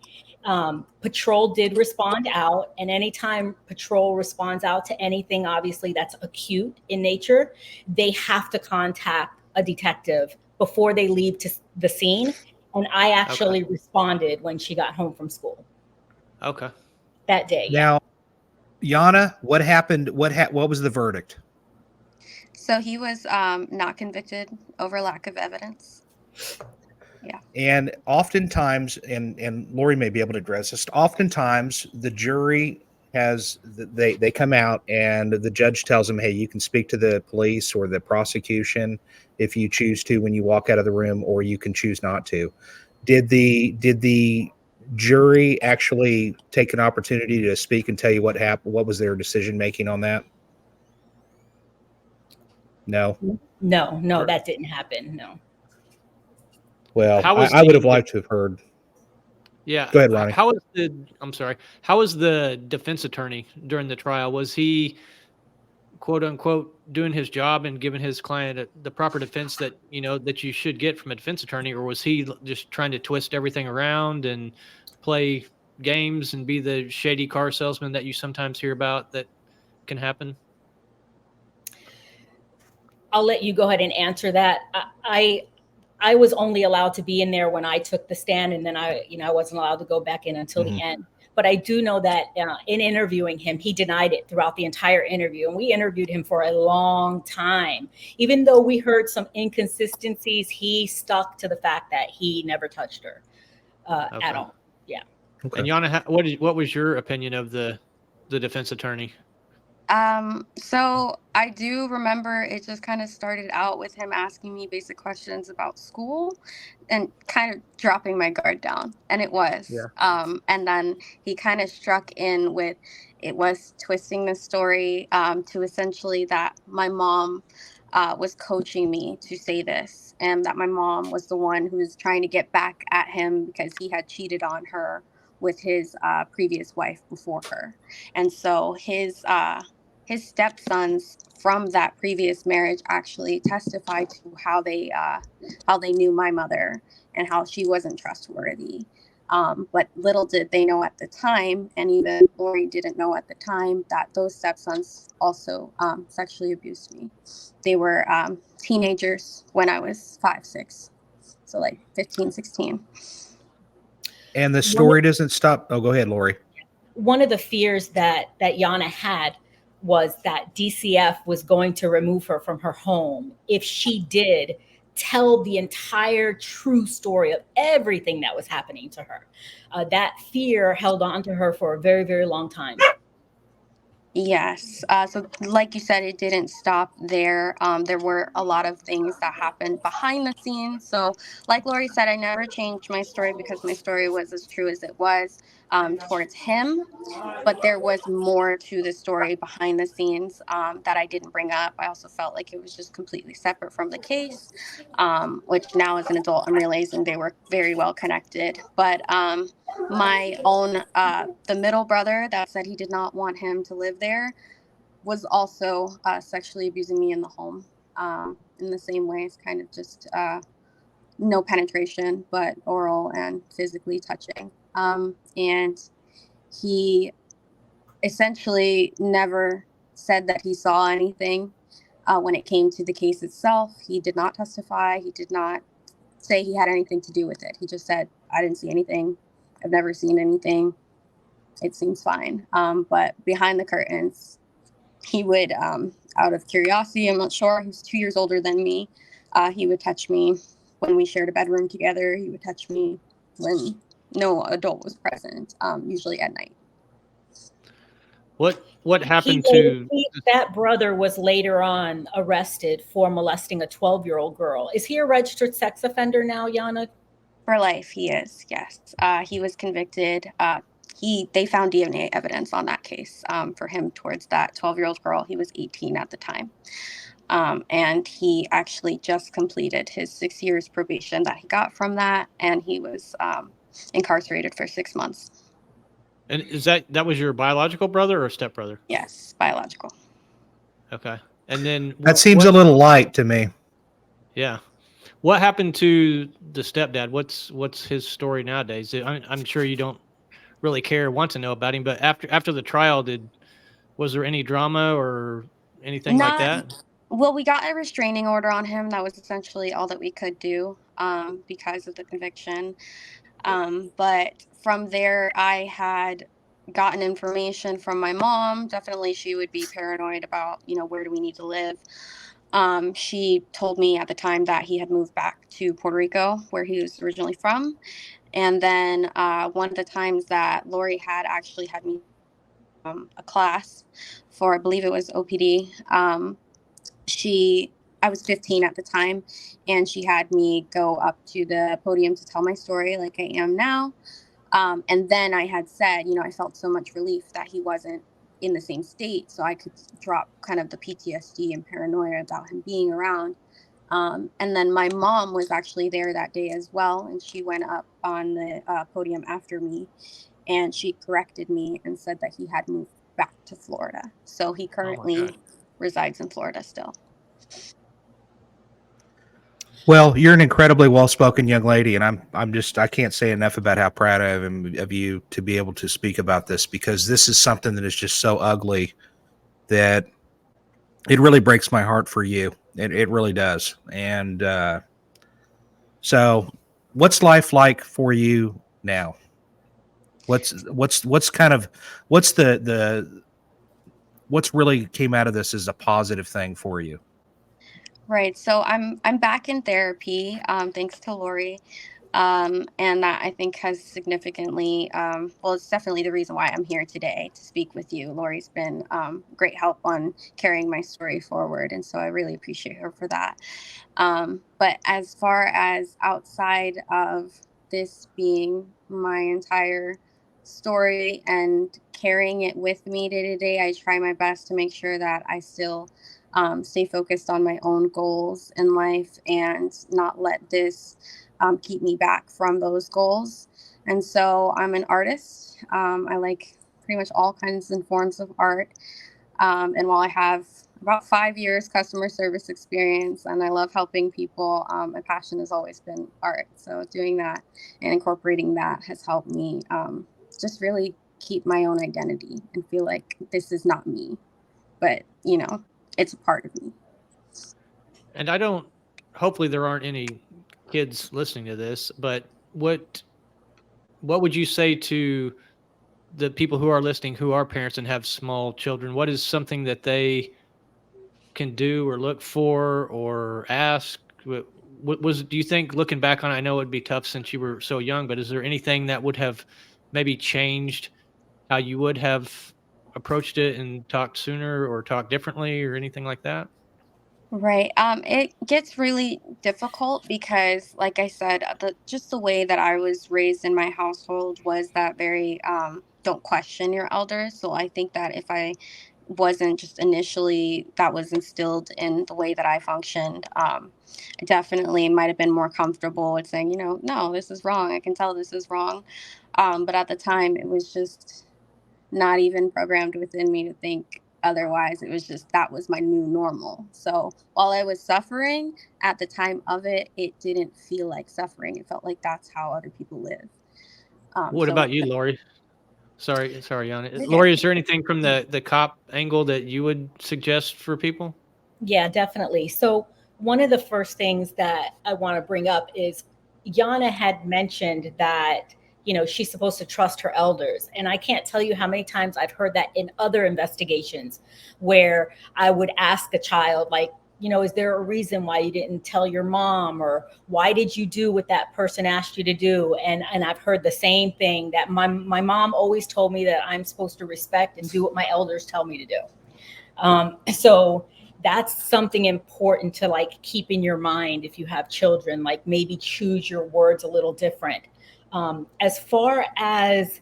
[SPEAKER 5] patrol did respond out, and anytime patrol responds out to anything, obviously that's acute in nature, they have to contact a detective before they leave to the scene. And I actually responded when she got home from school
[SPEAKER 2] Okay.
[SPEAKER 5] that day.
[SPEAKER 1] Now, Yanna, what happened? What was the verdict?
[SPEAKER 6] So he was not convicted over lack of evidence. Yeah.
[SPEAKER 1] And oftentimes, and Lori may be able to address this, oftentimes the jury they come out and the judge tells them, hey, you can speak to the police or the prosecution if you choose to when you walk out of the room, or you can choose not to. Did the jury actually take an opportunity to speak and tell you what happened? What was their decision making on that? No.
[SPEAKER 5] No, that didn't happen. No.
[SPEAKER 1] Well,
[SPEAKER 2] How was
[SPEAKER 1] I would have
[SPEAKER 2] the-
[SPEAKER 1] liked to have heard.
[SPEAKER 2] Yeah.
[SPEAKER 1] Go ahead, Ronnie.
[SPEAKER 2] I'm sorry. How was the defense attorney during the trial? Was he, quote unquote, doing his job and giving his client the proper defense that, that you should get from a defense attorney? Or was he just trying to twist everything around and play games and be the shady car salesman that you sometimes hear about that can happen?
[SPEAKER 5] I'll let you go ahead and answer that. I was only allowed to be in there when I took the stand, and then I wasn't allowed to go back in until the end. But I do know that in interviewing him, he denied it throughout the entire interview. And we interviewed him for a long time. Even though we heard some inconsistencies, he stuck to the fact that he never touched her at all. Yeah.
[SPEAKER 1] Okay.
[SPEAKER 2] And Yanna, what was your opinion of the defense attorney?
[SPEAKER 6] So I do remember it just kind of started out with him asking me basic questions about school and kind of dropping my guard down. And it was.
[SPEAKER 1] Yeah.
[SPEAKER 6] And then he kind of struck in with, it was twisting the story to essentially that my mom was coaching me to say this, and that my mom was the one who was trying to get back at him because he had cheated on her with his previous wife before her. And so his stepsons from that previous marriage actually testified to how they knew my mother and how she wasn't trustworthy. But little did they know at the time, and even Lori didn't know at the time, that those stepsons also sexually abused me. They were teenagers when I was 5, 6, so like 15, 16.
[SPEAKER 1] And the story doesn't stop. Oh, go ahead, Lori.
[SPEAKER 5] One of the fears that Yanna had was that DCF was going to remove her from her home if she did tell the entire true story of everything that was happening to her. That fear held on to her for a very, very long time.
[SPEAKER 6] Yes. So like you said, it didn't stop there. There were a lot of things that happened behind the scenes. So like Lori said, I never changed my story because my story was as true as it was towards him. But there was more to the story behind the scenes that I didn't bring up. I also felt like it was just completely separate from the case, which now as an adult, I'm realizing they were very well connected. But my own, the middle brother that said he did not want him to live there was also sexually abusing me in the home in the same way. It's kind of just no penetration, but oral and physically touching. And he essentially never said that he saw anything when it came to the case itself. He did not testify. He did not say he had anything to do with it. He just said, I didn't see anything. I've never seen anything. It seems fine. But behind the curtains, he would, out of curiosity, I'm not sure, he was 2 years older than me. He would touch me when we shared a bedroom together. He would touch me when no adult was present, usually at night.
[SPEAKER 2] What happened to
[SPEAKER 5] that brother was later on arrested for molesting a 12-year-old girl. Is he a registered sex offender now, Yanna?
[SPEAKER 6] For life, he is, yes. He was convicted. They found DNA evidence on that case for him towards that 12-year-old girl. He was 18 at the time. And he actually just completed his 6 years probation that he got from that, and he was incarcerated for 6 months.
[SPEAKER 2] And is that was your biological brother or stepbrother?
[SPEAKER 6] Yes, biological.
[SPEAKER 2] Okay. And then
[SPEAKER 1] That seems a little light to me.
[SPEAKER 2] Yeah. What happened to the stepdad? What's his story nowadays? I'm sure you don't really want to know about him, but after the trial, was there any drama or anything like that?
[SPEAKER 6] Well, we got a restraining order on him. That was essentially all that we could do because of the conviction. But from there, I had gotten information from my mom. Definitely, she would be paranoid about, where do we need to live. She told me at the time that he had moved back to Puerto Rico, where he was originally from. And then one of the times that Lori had actually had me a class for, I believe it was OPD. I was 15 at the time, and she had me go up to the podium to tell my story like I am now. And then I had said, I felt so much relief that he wasn't in the same state, so I could drop kind of the PTSD and paranoia about him being around. And then my mom was actually there that day as well, and she went up on the podium after me, and she corrected me and said that he had moved back to Florida. So he currently resides in Florida still.
[SPEAKER 1] Well, you're an incredibly well-spoken young lady, and I can't say enough about how proud I am of you to be able to speak about this, because this is something that is just so ugly that it really breaks my heart for you. It really does. And so, what's life like for you now? What's really came out of this as a positive thing for you?
[SPEAKER 6] Right. So I'm back in therapy, thanks to Lori. And that I think has significantly, well, it's definitely the reason why I'm here today to speak with you. Lori's been great help on carrying my story forward. And so I really appreciate her for that. But as far as outside of this being my entire story and carrying it with me day to day, I try my best to make sure that I still stay focused on my own goals in life and not let this keep me back from those goals. And so I'm an artist. I like pretty much all kinds and forms of art. And while I have about 5 years customer service experience and I love helping people, my passion has always been art. So doing that and incorporating that has helped me just really keep my own identity and feel like this is not me, but it's a part of me.
[SPEAKER 2] And hopefully there aren't any kids listening to this, but what would you say to the people who are listening, who are parents and have small children? What is something that they can do or look for or ask? Do you think, looking back on it, I know it'd be tough since you were so young, but is there anything that would have maybe changed how you would have approached it and talked sooner or talked differently or anything like that?
[SPEAKER 6] Right. It gets really difficult because, like I said, just the way that I was raised in my household was that very don't question your elders. So I think that if I wasn't just initially that was instilled in the way that I functioned, I definitely might have been more comfortable with saying, no, this is wrong. I can tell this is wrong. But at the time, it was just not even programmed within me to think otherwise. It was just that was my new normal. So while I was suffering at the time of it, it didn't feel like suffering. It felt like that's how other people live.
[SPEAKER 2] What
[SPEAKER 6] So
[SPEAKER 2] about you, Lori? Sorry, Yanna.
[SPEAKER 6] you're good.
[SPEAKER 2] Lori, is there anything from the cop angle that you would suggest for people?
[SPEAKER 5] Yeah, definitely. So one of the first things that I want to bring up is Yana had mentioned that, she's supposed to trust her elders. And I can't tell you how many times I've heard that in other investigations where I would ask a child, like, is there a reason why you didn't tell your mom, or why did you do what that person asked you to do? And I've heard the same thing, that my mom always told me that I'm supposed to respect and do what my elders tell me to do. So that's something important to keep in your mind if you have children, maybe choose your words a little different. As far as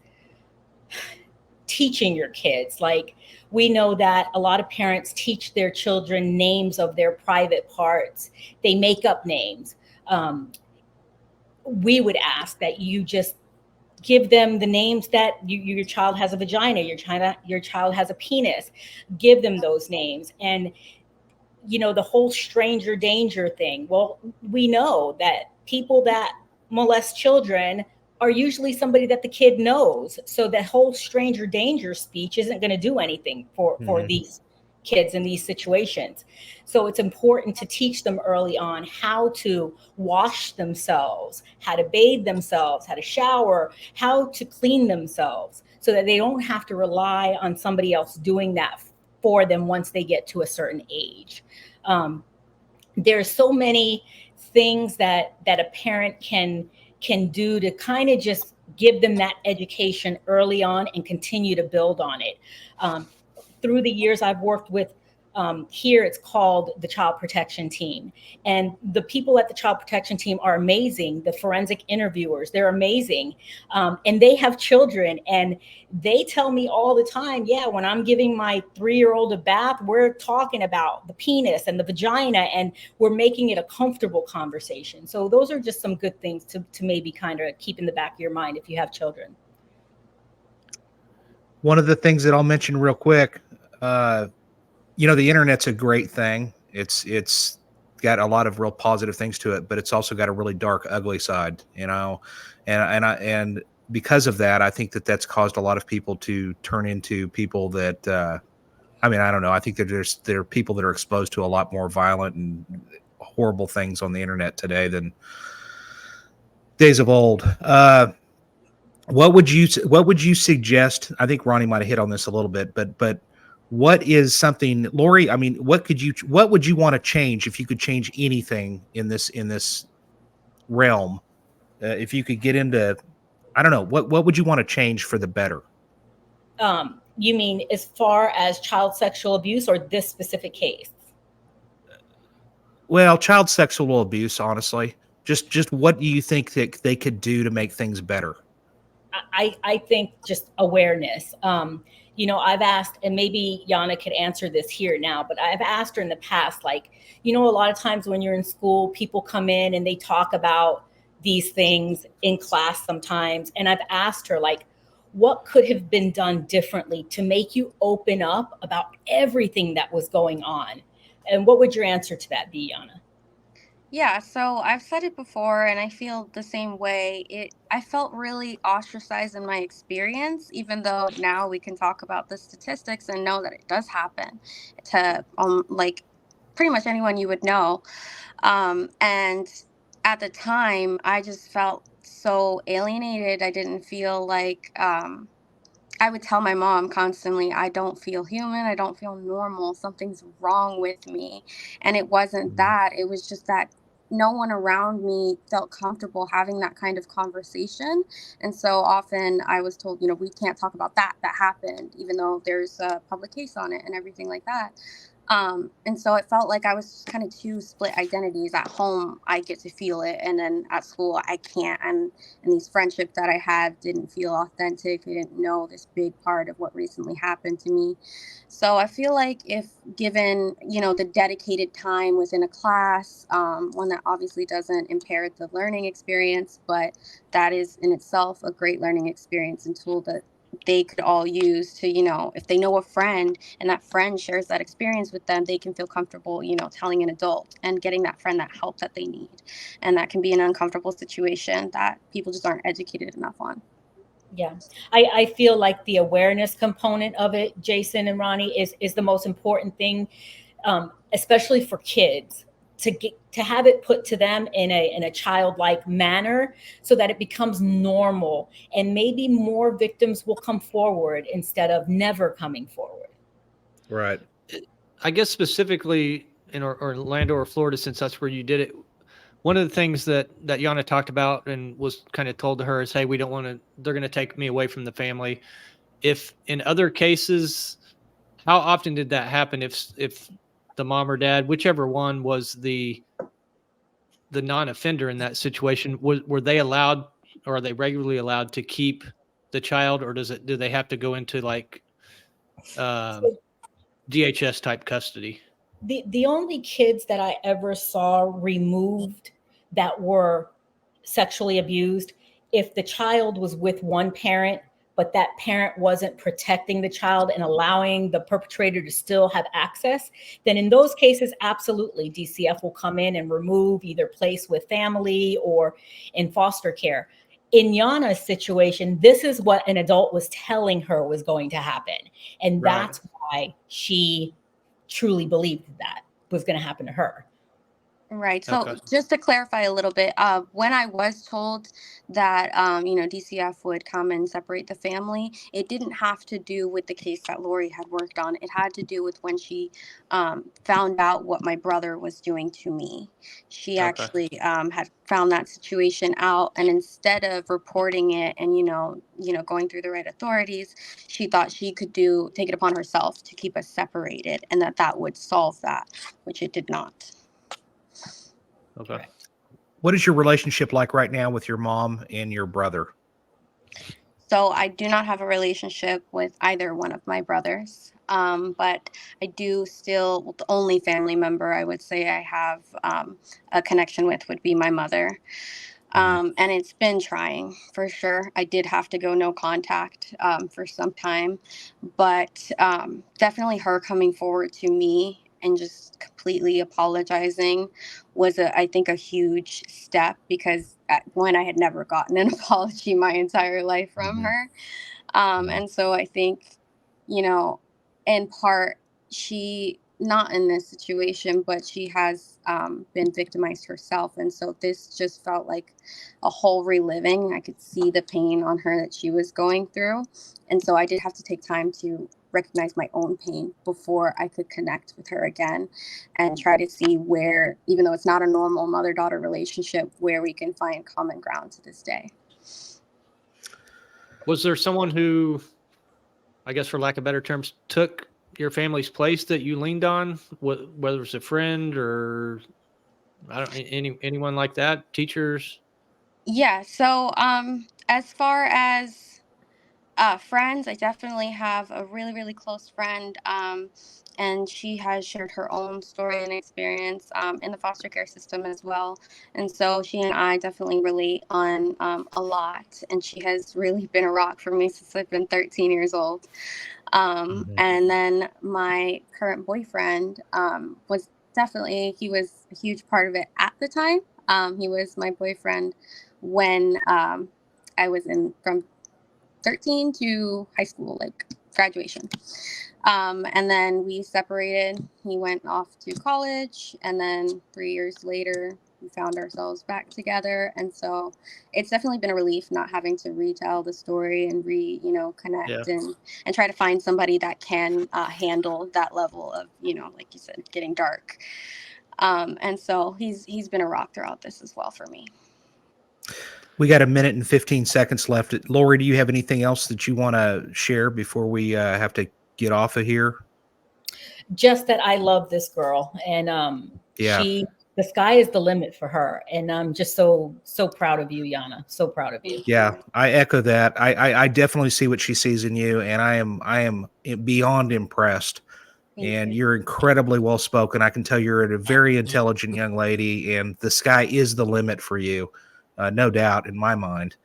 [SPEAKER 5] teaching your kids, we know that a lot of parents teach their children names of their private parts. They make up names. We would ask that you just give them the names that your child has a vagina, your child has a penis. Give them those names. And the whole stranger danger thing. Well, we know that people that molest children are usually somebody that the kid knows. So the whole stranger danger speech isn't going to do anything for these kids in these situations. So it's important to teach them early on how to wash themselves, how to bathe themselves, how to shower, how to clean themselves, so that they don't have to rely on somebody else doing that for them once they get to a certain age. There's so many things that a parent can do to kind of just give them that education early on and continue to build on it. Through the years I've worked with, here it's called the Child Protection Team. And the people at the Child Protection Team are amazing. The forensic interviewers, they're amazing. And they have children, and they tell me all the time, yeah, when I'm giving my 3-year-old a bath, we're talking about the penis and the vagina, and we're making it a comfortable conversation. So those are just some good things to maybe kind of keep in the back of your mind if you have children.
[SPEAKER 1] One of the things that I'll mention real quick, the internet's a great thing. It's got a lot of real positive things to it, but it's also got a really dark, ugly side, and because of that, I think that that's caused a lot of people to turn into people that, I don't know. I think that there are people that are exposed to a lot more violent and horrible things on the internet today than days of old. What would you suggest? I think Ronnie might have hit on this a little bit, but what is something, Lori? What would you want to change if you could change anything in this realm? If you could get into, I don't know, what would you want to change for the better?
[SPEAKER 5] You mean as far as child sexual abuse, or this specific case?
[SPEAKER 1] Well, child sexual abuse, honestly. Just what do you think that they could do to make things better?
[SPEAKER 5] I think just awareness. I've asked, and maybe Yanna could answer this here now, but I've asked her in the past, like, a lot of times when you're in school, people come in and they talk about these things in class sometimes. And I've asked her, like, what could have been done differently to make you open up about everything that was going on? And what would your answer to that be, Yanna?
[SPEAKER 6] Yeah, so I've said it before and I feel the same way. I felt really ostracized in my experience, even though now we can talk about the statistics and know that it does happen to like pretty much anyone you would know. And at the time, I just felt so alienated. I didn't feel like I would tell my mom constantly, I don't feel human. I don't feel normal. Something's wrong with me. And it wasn't that. It was just that no one around me felt comfortable having that kind of conversation. And so often I was told, we can't talk about that happened, even though there's a public case on it and everything like that. And so it felt like I was kind of two split identities. At home, I get to feel it, and then at school, I can't. And these friendships that I had didn't feel authentic. They didn't know this big part of what recently happened to me. So I feel like if given, the dedicated time within a class, one that obviously doesn't impair the learning experience, but that is in itself a great learning experience and tool that they could all use to, if they know a friend and that friend shares that experience with them, they can feel comfortable, telling an adult and getting that friend that help that they need. And that can be an uncomfortable situation that people just aren't educated enough on.
[SPEAKER 5] Yeah, I feel like the awareness component of it, Jason and Ronnie, is the most important thing, especially for kids, to have it put to them in a childlike manner so that it becomes normal, and maybe more victims will come forward instead of never coming forward.
[SPEAKER 1] Right.
[SPEAKER 2] I guess specifically in Orlando or Florida, since that's where you did it, one of the things that Yanna talked about and was kind of told to her is, hey, they're going to take me away from the family. If in other cases, how often did that happen? If the mom or dad, whichever one was the non-offender in that situation, were they allowed, or are they regularly allowed to keep the child, or do they have to go into like DHS type custody?
[SPEAKER 5] The only kids that I ever saw removed that were sexually abused, if the child was with one parent, but that parent wasn't protecting the child and allowing the perpetrator to still have access, then in those cases, absolutely, DCF will come in and remove, either place with family or in foster care. In Yanna's situation, this is what an adult was telling her was going to happen. And
[SPEAKER 1] Right.
[SPEAKER 5] That's why she truly believed that was going to happen to her.
[SPEAKER 6] Right. So
[SPEAKER 2] Okay.
[SPEAKER 6] just to clarify a little bit, when I was told that, DCF would come and separate the family, it didn't have to do with the case that Lori had worked on. It had to do with when she found out what my brother was doing to me. She
[SPEAKER 2] Okay.
[SPEAKER 6] actually had found that situation out, and instead of reporting it and going through the right authorities, she thought she could take it upon herself to keep us separated, and that would solve that, which it did not.
[SPEAKER 2] Okay.
[SPEAKER 1] What is your relationship like right now with your mom and your brother?
[SPEAKER 6] So I do not have a relationship with either one of my brothers, but I do still, the only family member I would say I have a connection with would be my mother. And it's been trying for sure. I did have to go no contact for some time, but definitely her coming forward to me and just completely apologizing was, I think, a huge step, because I had never gotten an apology my entire life from her. And so I think, in part, she, not in this situation, but she has been victimized herself. And so this just felt like a whole reliving. I could see the pain on her that she was going through. And so I did have to take time to recognize my own pain before I could connect with her again and try to see where, even though it's not a normal mother-daughter relationship, where we can find common ground to this day.
[SPEAKER 2] Was there someone who, I guess for lack of better terms, took your family's place that you leaned on, whether it was a friend or anyone like that, teachers?
[SPEAKER 6] Yeah. So as far as friends, I definitely have a really, really close friend, and she has shared her own story and experience in the foster care system as well. And so she and I definitely relate on a lot. And she has really been a rock for me since I've been 13 years old. And then my current boyfriend was definitely, he was a huge part of it at the time. He was my boyfriend when I was from 13 to high school, like graduation. And then we separated. He went off to college, and then 3 years later, we found ourselves back together. And so it's definitely been a relief not having to retell the story and connect
[SPEAKER 2] Yeah.
[SPEAKER 6] and try to find somebody that can handle that level of, like you said, getting dark. And so he's been a rock throughout this as well for me.
[SPEAKER 1] We got 1 minute and 15 seconds left. Lori, do you have anything else that you want to share before we have to get off of here?
[SPEAKER 5] Just that I love this girl, and
[SPEAKER 1] Yeah.
[SPEAKER 5] the sky is the limit for her, and I'm just so proud of you, Yanna. So proud of you.
[SPEAKER 1] Yeah, I echo that. I definitely see what she sees in you, and I am beyond impressed.
[SPEAKER 6] Thank you.
[SPEAKER 1] You're incredibly well spoken. I can tell you're a very intelligent young lady, and the sky is the limit for you, no doubt in my mind.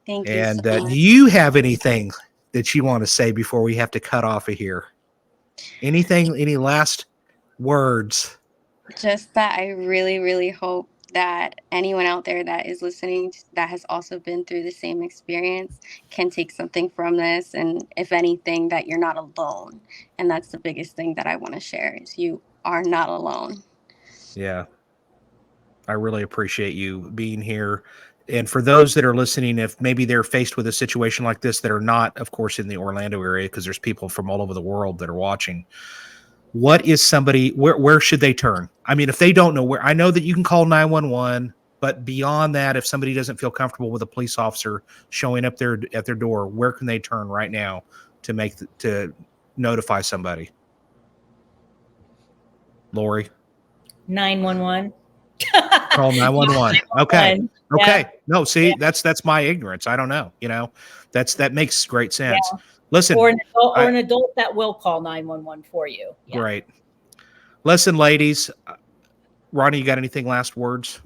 [SPEAKER 6] Thank you.
[SPEAKER 1] And
[SPEAKER 6] So much.
[SPEAKER 1] do you have anything that you want to say before we have to cut off of here? Anything? Any last words?
[SPEAKER 6] Just that I really, really hope that anyone out there that is listening that has also been through the same experience can take something from this. And if anything, that you're not alone. And that's the biggest thing that I want to share is you are not alone.
[SPEAKER 1] Yeah. I really appreciate you being here. And for those that are listening, if maybe they're faced with a situation like this that are not, of course, in the Orlando area, because there's people from all over the world that are watching, what is somebody, where should they turn? I mean, if they don't know where, I know that you can call 911, but beyond that, if somebody doesn't feel comfortable with a police officer showing up there at their door, where can they turn right now to notify somebody? Lori?
[SPEAKER 5] 911.
[SPEAKER 1] Call 911. Okay. Okay.
[SPEAKER 5] Yeah.
[SPEAKER 1] No, see, that's my ignorance. I don't know. That makes great sense.
[SPEAKER 5] Yeah.
[SPEAKER 1] Listen,
[SPEAKER 5] Or an adult that will call 911 for you. Yeah.
[SPEAKER 1] Great. Listen, ladies, Ronnie, you got anything last words?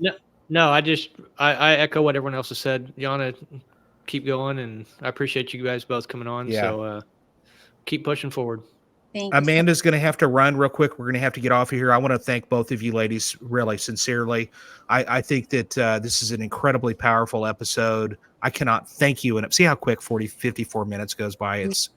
[SPEAKER 2] No, I echo what everyone else has said. Yanna, keep going, and I appreciate you guys both coming on.
[SPEAKER 1] Yeah.
[SPEAKER 2] So keep pushing forward.
[SPEAKER 6] Thank you.
[SPEAKER 1] Amanda's going to have to run real quick. We're going to have to get off of here. I want to thank both of you ladies really sincerely. I think that this is an incredibly powerful episode. I cannot thank you. And see how quick 54 minutes goes by. It's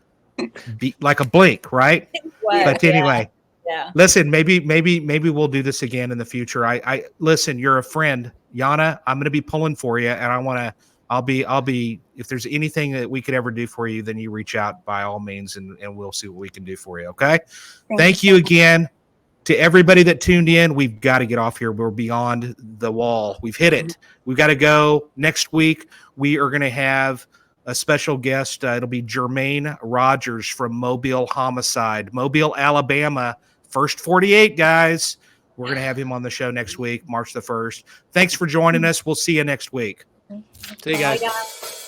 [SPEAKER 1] like a blink, right?
[SPEAKER 5] Wow.
[SPEAKER 1] But anyway,
[SPEAKER 5] Yeah.
[SPEAKER 1] Listen, maybe we'll do this again in the future. I listen, you're a friend, Yanna. I'm going to be pulling for you, and I'll be, if there's anything that we could ever do for you, then you reach out by all means, and we'll see what we can do for you. Okay. Thank you again to everybody that tuned in. We've got to get off here. We're beyond the wall. We've hit it. We've got to go. Next week, we are going to have a special guest. It'll be Jermaine Rogers from Mobile Homicide, Mobile, Alabama. First 48, guys. We're going to have him on the show next week, March the 1st. Thanks for joining us. We'll see you next week.
[SPEAKER 2] See you guys.
[SPEAKER 5] Bye, guys.